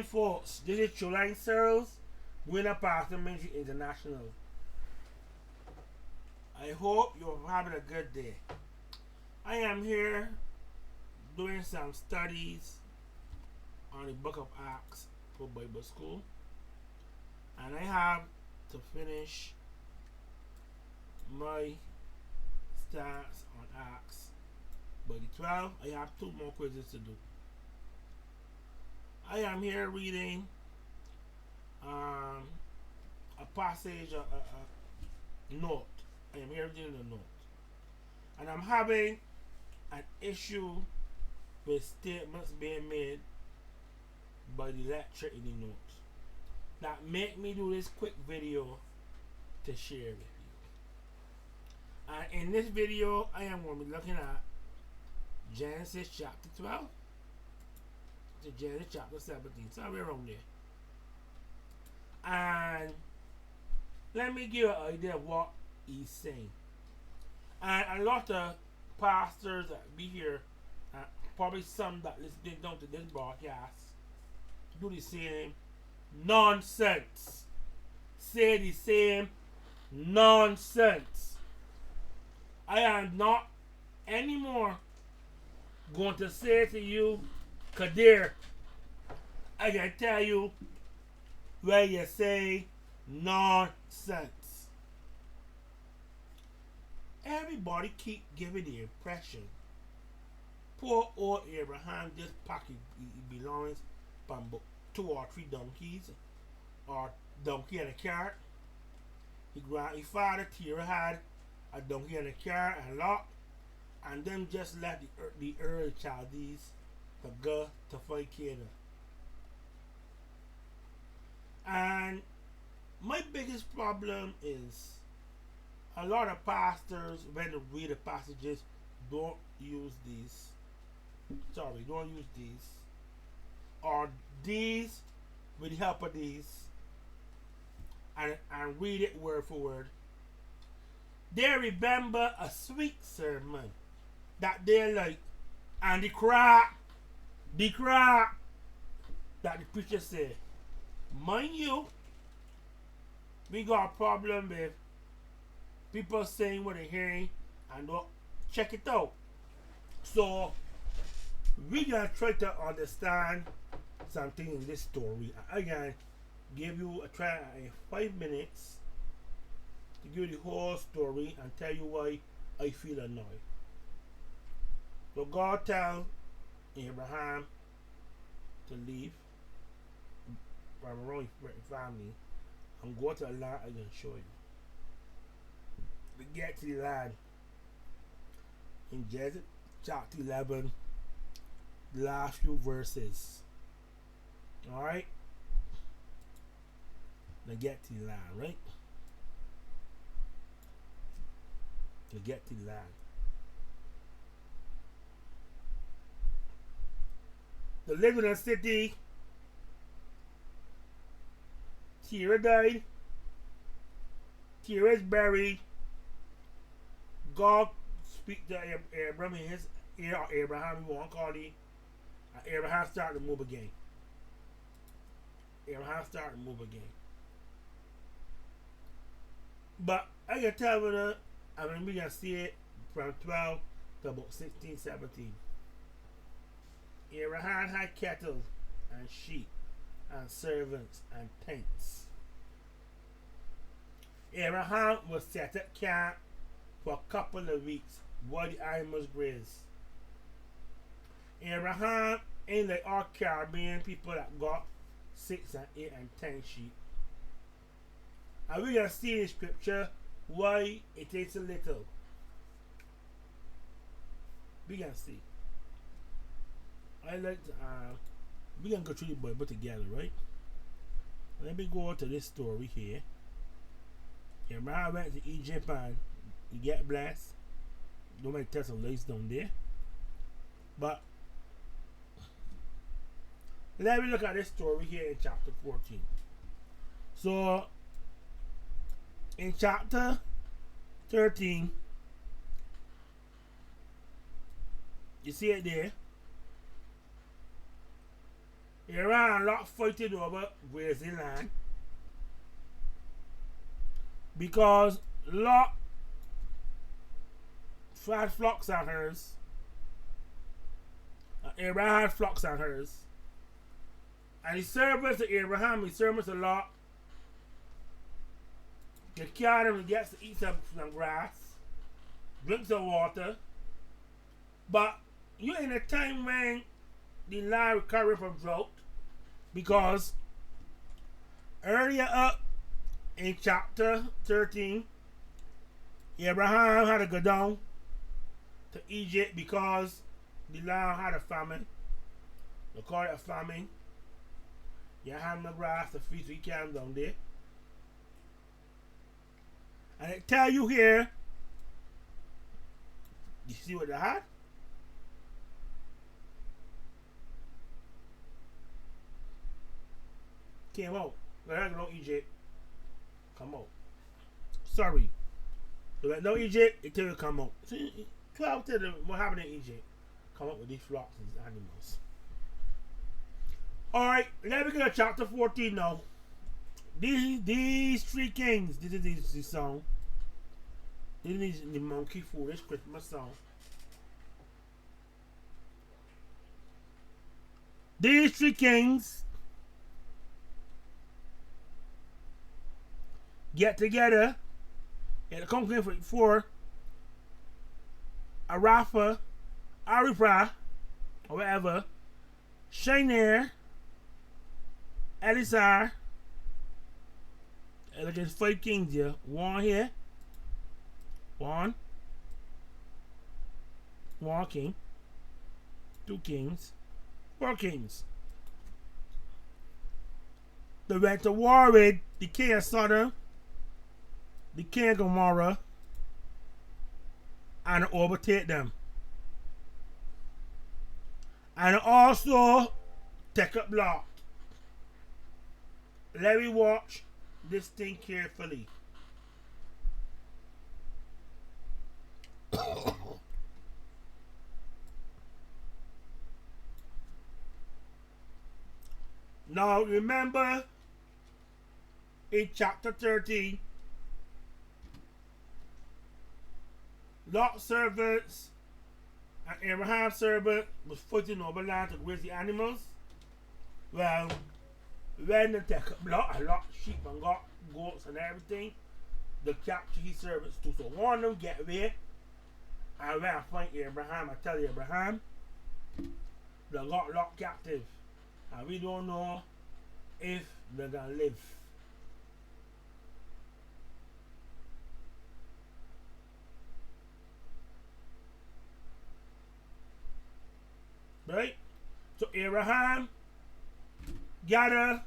morning, folks. This is Choline Searles, winner Pastor Ministry International. I hope you're having a good day. I am here doing some studies on the book of Acts for Bible School, and I have to finish my stats on Acts by the 12th. I have 2 more quizzes to do. I am here reading a passage, a note. I am here reading a note. And I'm having an issue with statements being made by the lecturer in the notes that make me do this quick video to share with you. And in this video, I am going to be looking at Genesis chapter 12 to Genesis chapter 17, somewhere around there. And let me give you an idea of what he's saying. And a lot of pastors that be here, probably some that listen down to this broadcast, do the same nonsense. Say the same nonsense. I am not anymore going to say to you, Kadir, I can tell you where you say nonsense. Everybody keep giving the impression poor old Abraham just packed his belongings from 2 or 3 donkeys, or donkey and a cart. His father Terah had a donkey and a cart and Lot, and then just let the early Chaldees to go to fight Canaan. And my biggest problem is a lot of pastors, when they read the passages, don't use these. Or these with the help of these and read it word for word. They remember a sweet sermon that they like, and the crap that the preacher said. Mind you, we got a problem with people saying what they're hearing and don't check it out. So we gonna try to understand something in this story. I gonna give you a try in 5 minutes to give you the whole story and tell you why I feel annoyed. So God tells Abraham to leave from around his family and go to a land I'm gonna show you. We get to the land in Genesis chapter 11, the last few verses. Alright? Now get to the land, right? To get to the land. They lived in a city. Terah died. Terah is buried. God speak to Abraham in his ear, or Abraham, we won't call him. Abraham started to move again. But I can tell you, we can see it from 12 to about 16, 17. Abraham had cattle and sheep and servants and tents. Abraham was set at camp for a couple of weeks while the animals graze. Abraham ain't like our Caribbean people that got 6 and 8 and 10 sheep. And we can see in scripture why it takes a little. We can see. I like to, we can go through the Bible together, right? Let me go to this story here. Abraham went to Egypt and he get blessed. Don't make test of lace down there. But let me look at this story here in chapter 14. So in chapter 13, you see it there. Iran lot fighting over grazing land because Lot had flocks on hers. Abraham had flocks on hers. And the servants of Abraham, the servants of Lot, they carry them to get to eat some grass, drink some water. But you're in a time when the land recovering from drought because earlier up in chapter 13, Abraham had to go down to Egypt because the land had a famine. They call it a famine. You have no grass to feed, so he came down there. And it tell you here, you see what they had? Came out. They had no Egypt. Come out. Sorry. They went no Egypt, it tell you come out. So 12 tell them what happened in Egypt. Come up with these flocks and these animals. Alright, let me go to chapter 14 now. These three kings, this is the song. This is the monkey foolish Christmas song. These three kings get together and come for Arafa, Aripra, or whatever, Shanair, Elisar, and there's 5 kings here. One here. One king. 2 kings. 4 kings. They went to war with the king of Sodom, the king of Gomorrah, and overtake them. And also take up Lot. Let me watch this thing carefully. Now remember in chapter 13, Lot's servants and Abraham's servant was fighting over land to graze the animals. Well, when they take up Lot, a lot of sheep and got goats and everything, they capture his servants too. So one of them get away. And when I find Abraham, I tell Abraham, they got Lot captive. And we don't know if they're gonna live. Right? So Abraham gather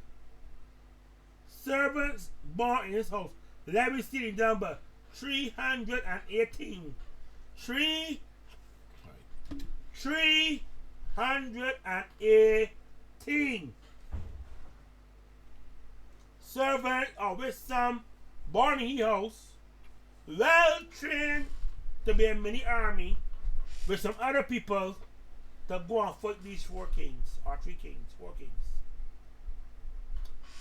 servants born in his house. Let me see the number. 318. 318 servants or with some born in his house, well trained to be a mini army with some other people to go and fight these 4 kings or 3 kings, 4 kings,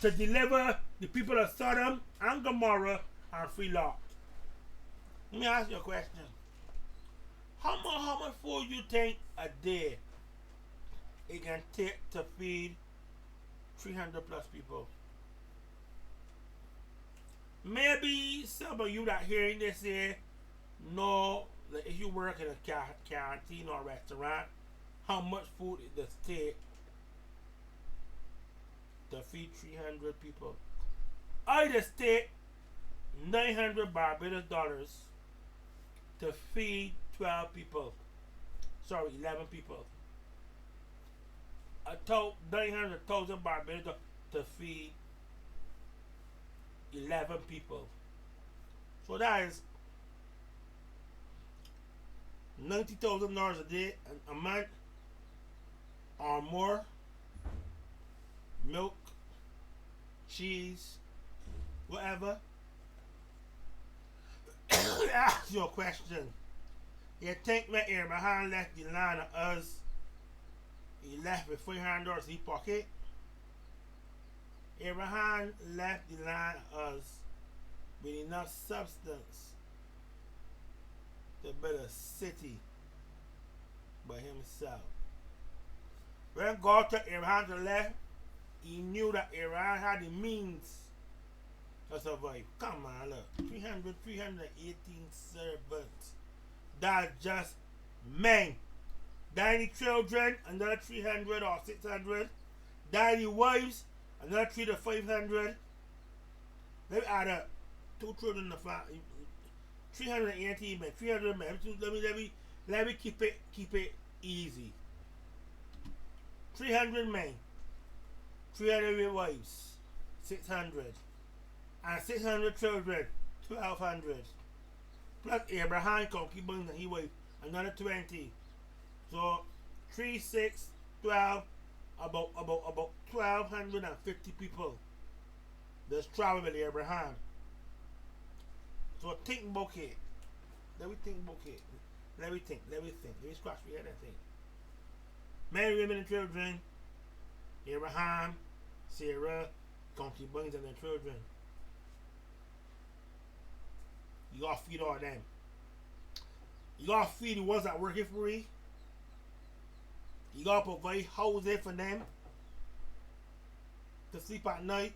to deliver the people of Sodom and Gomorrah and free Lot. Let me ask you a question. How much food you think a day it can take to feed 300 plus people? Maybe some of you that hearing this say, no, like if you work in a canteen or restaurant, how much food it does take to feed 300 people? I just take 900 Barbados dollars to feed 12 people. Sorry, 11 people. I told 900,000 Barbados to feed 11 people. So that is $90,000 a day, a month or more. Milk, cheese, whatever. Ask you a question. You think when Abraham left the land of us, he left with $300 in his pocket? Abraham left the land of us with enough substance to build a city by himself. When God told Abraham to left, he knew that Abraham had the means to survive. Come on, look. 318 servants. That's just men. Daddy children, another 300 or 600. Daddy wives, another 300 to 500. Let me add up. 2 children in the family. 318 men. 300 men. Let me keep it easy. 300 men. 300 wives. 600. And 600 children. 1,200. Plus Abraham concubines and he wife. Another 20. So 3, 6, 12, about 1,250 people that's travel with Abraham. So think about it. Let me think about it. Let me scratch my head and think. Men, women, and children. Abraham, Sarah, concubines, and their children. You gotta feed all them. You gotta feed the ones that working for you. You gotta provide housing for them to sleep at night.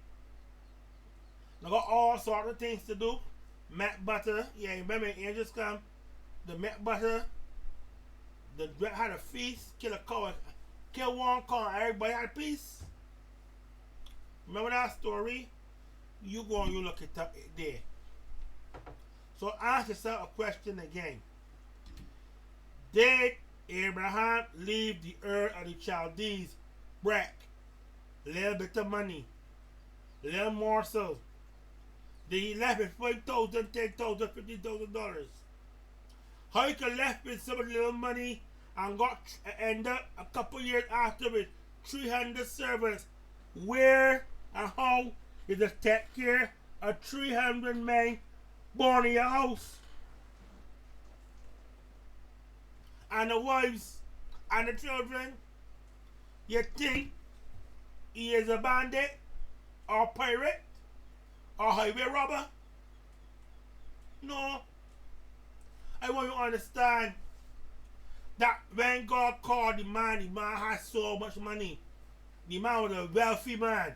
They got all sorts of things to do. Milk butter. Yeah, remember angels come. The milk butter. The dread had a feast. Kill a cow. Kill one cow. Everybody had peace. Remember that story? You go and you look it up there. So ask yourself a question again. Did Abraham leave the Ur of the Chaldees break? Little bit of money. Little morsel. Did he left with $5,000, $10,000, $50,000? How he could left with some little money and end up a couple years after with 300 servants? Where and how did they take care of 300 men born in your house? And the wives and the children? You think he is a bandit or pirate or highway robber? No. I want you to understand that when God called the man had so much money. The man was a wealthy man.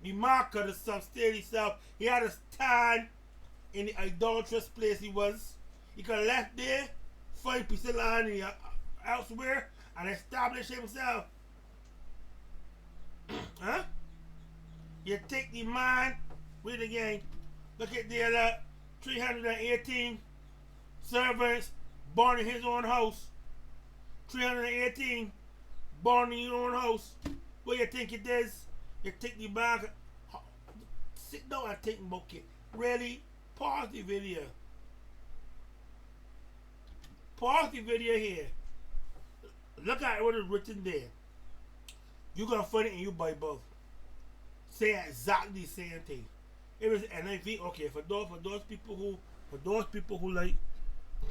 The man could have sustained himself. He had to stand in the idolatrous place he was. He could have left there, find a piece of land elsewhere, and establish himself. Huh? You take the man, read again, look at there, 318 servants born in his own house. 318 born in your own house. What you think it is? You take the bag, sit down and think about it. Really? Pause the video. Pause the video here. Look at what is written there. You're going to find it in your Bible. Say exactly the same thing. It was NIV. Okay, for those people who like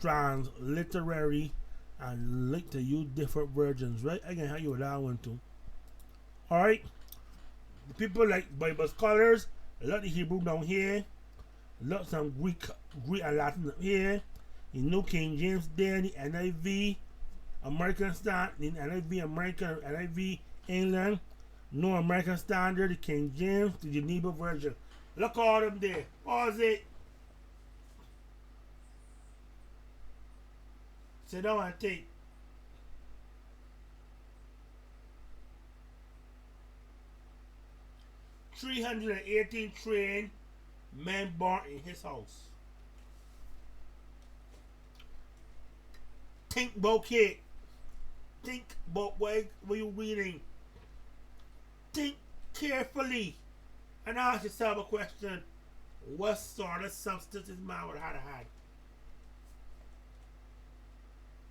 transliterary and like to use different versions, right? I can help you with that one too. Alright? The people like Bible scholars, a lot of Hebrew down here, a lot of some Greek and Latin up here, the New King James there, the NIV, American Standard, the NIV American, NIV England, No American Standard, the King James, the Geneva version. Look all them there. Pause it. Sit down and take. $318 trained men born in his house. Think about it. Think about what you're reading. Think carefully and ask yourself a question. What sort of substance this man would have had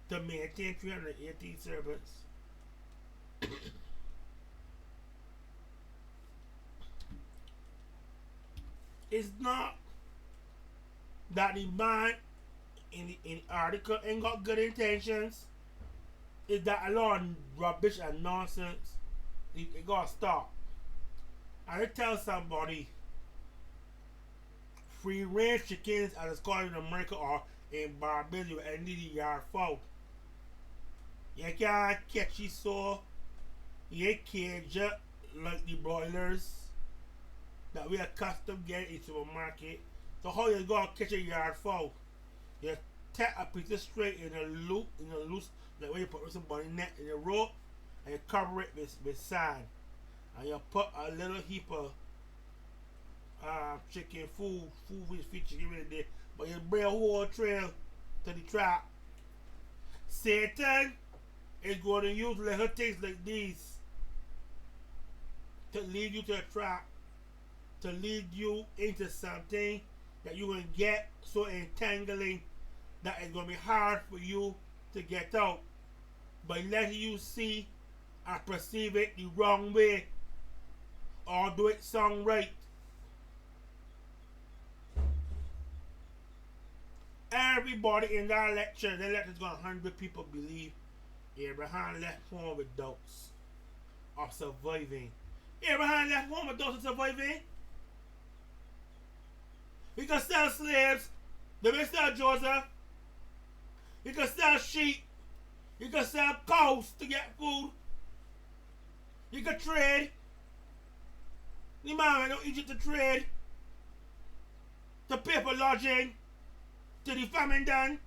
to maintain 318 servants? It's not that the man in the article ain't got good intentions. is that a lot of rubbish and nonsense. It gotta stop. I tell somebody free range chickens, as it's called in America or in Barbados, and need a yard fowl. You can't catch it so you cage it like the broilers that we accustomed getting in the supermarket. So how you gonna catch a yard fowl? You take a piece of straight in a loose, like when you put somebody net in a rope, and you cover it with sand, and you put a little heap of chicken food with feed chicken in there, but you bring a whole trail to the trap. Satan is going to use little things like these to lead you to a trap, to lead you into something that you're going to get so entangling that it's going to be hard for you to get out, by letting you see and perceive it the wrong way, or do it sound right. Everybody in that lecture, the lecture's got 100 people believe Abraham left home with doubts of surviving. Abraham left home with doubts of surviving. He could sell slaves. They may sell Joseph. He could sell sheep. He could sell cows to get food. He could trade. The man went to Egypt to trade, to pay for lodging, to the famine done.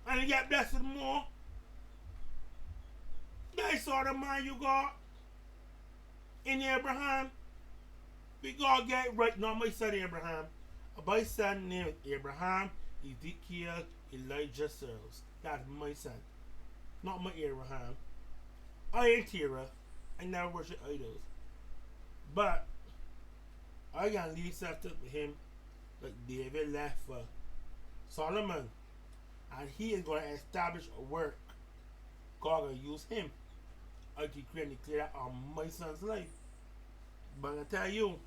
And you get blessed with more. That's sort of man you got in Abraham. We gotta get right now. My son Abraham. My son named Abraham, Ezekiel, Elijah Searles. That's my son. Not my Abraham. I ain't Tira. I never worship idols. But I can leave something with him like David left for Solomon. And he is going to establish a work. God will use him. I decree and declare that on my son's life. But I tell you,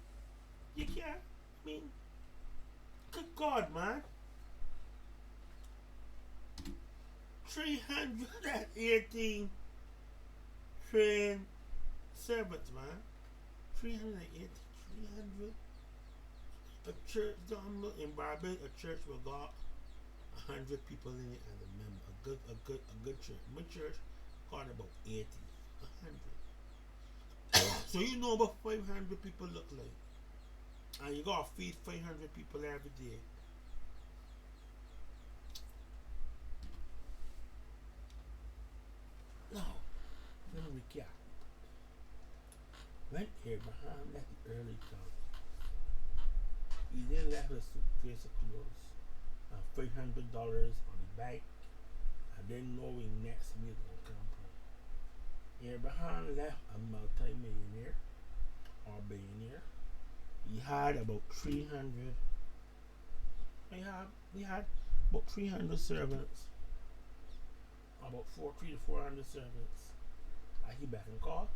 you can't. I mean, good God, man. 318 trained servants, man. 380, 300. A church down in Barbados, a church will got 100 people in it and a member. A good church. My church got about 80, 100. So you know what 500 people look like. And you gotta feed 500 people every day. Now, let me recap. When Abraham left the early town, he then left a suitcase of clothes and $500 on the bank, and then knowing next meal will come from. Abraham left a multi-millionaire or billionaire. He had about 300. We had about 300 servants, about 300 to 400 servants. And he back and call.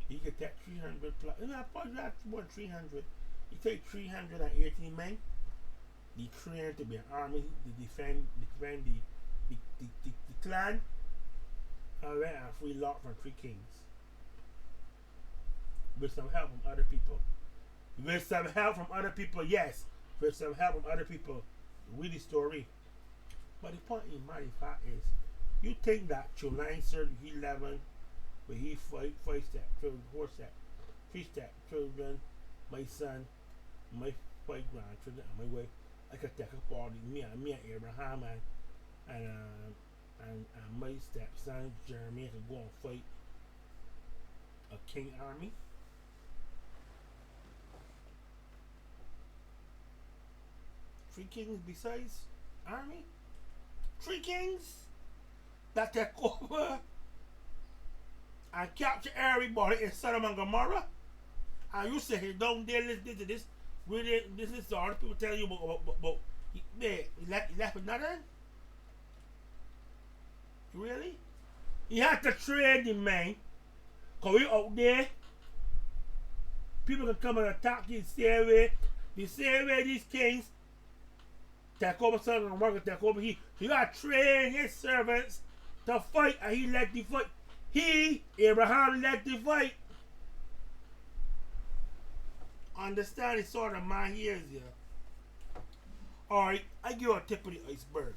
He could take 300 plus. I probably had more than 300. He take 318 men. He trained to be an army to defend the clan. And went and free lot from 3 kings. With some help from other people. With some help from other people, yes. With some help from other people. Read the story. But the point in my fact is, you think that July 11, where he five step, children, 4 step, 3 step, children, my son, my 5 grandchildren, and my wife, I could take up all the me and Abraham and my stepson Jeremy to go and fight a king army. Three kings besides army? 3 kings that take over and capture everybody in Sodom and Gomorrah? And you say, hey, don't dare listen to this. Really, this is all the people tell you about man, he left with nothing? Really? He had to train the man. Because we out there, people can come and attack you the same way these kings take over Sodom and Gomorrah, take over he got to train his servants to fight, and he led the fight. Abraham led the fight. Understand the sort of man he is here. Alright, I give you a tip of the iceberg.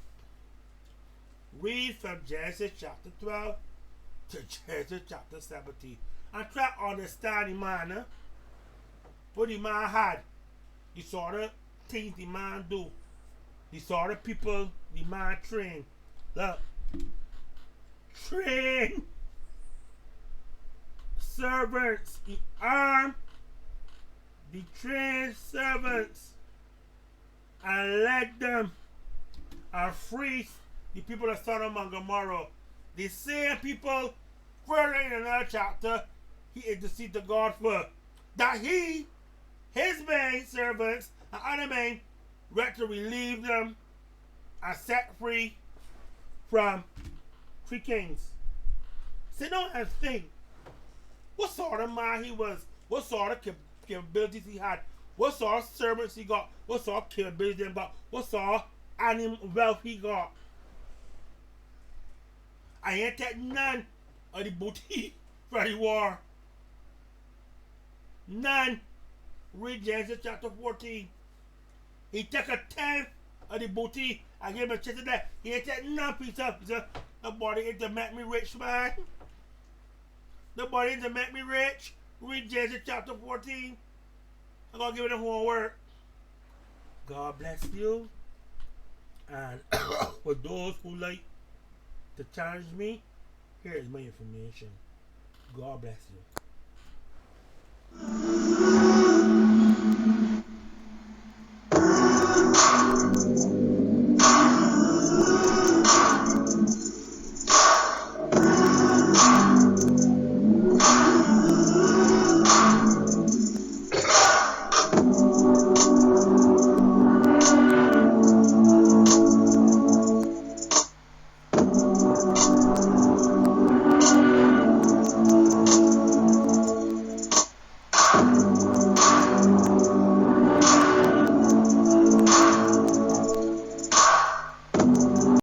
Read from Genesis chapter 12 to Genesis chapter 17. And try to understand the man, what the man had. The sort of things the man do. The sort of people the man train. Look. Train servants. He armed the trained servants and led them and freed the people of Sodom and Gomorrah. The same people further in another chapter he interceded to God for. That he, his main servants, and other men ready to relieve them and set free from 3 kings. Sit down and think. What sort of man he was? What sort of capabilities he had? What sort of servants he got? What sort of capabilities he got? What sort of animal wealth he got? I ain't take none of the booty for the war. None. Read Genesis chapter 14. He took a tenth of the booty and gave him a chance of that. He ain't take none piece of. He said, nobody ain't to make me rich, man. Nobody ain't to make me rich. Read Genesis chapter 14. I'm going to give it a homework. God bless you. And for those who like to challenge me, here is my information. God bless you.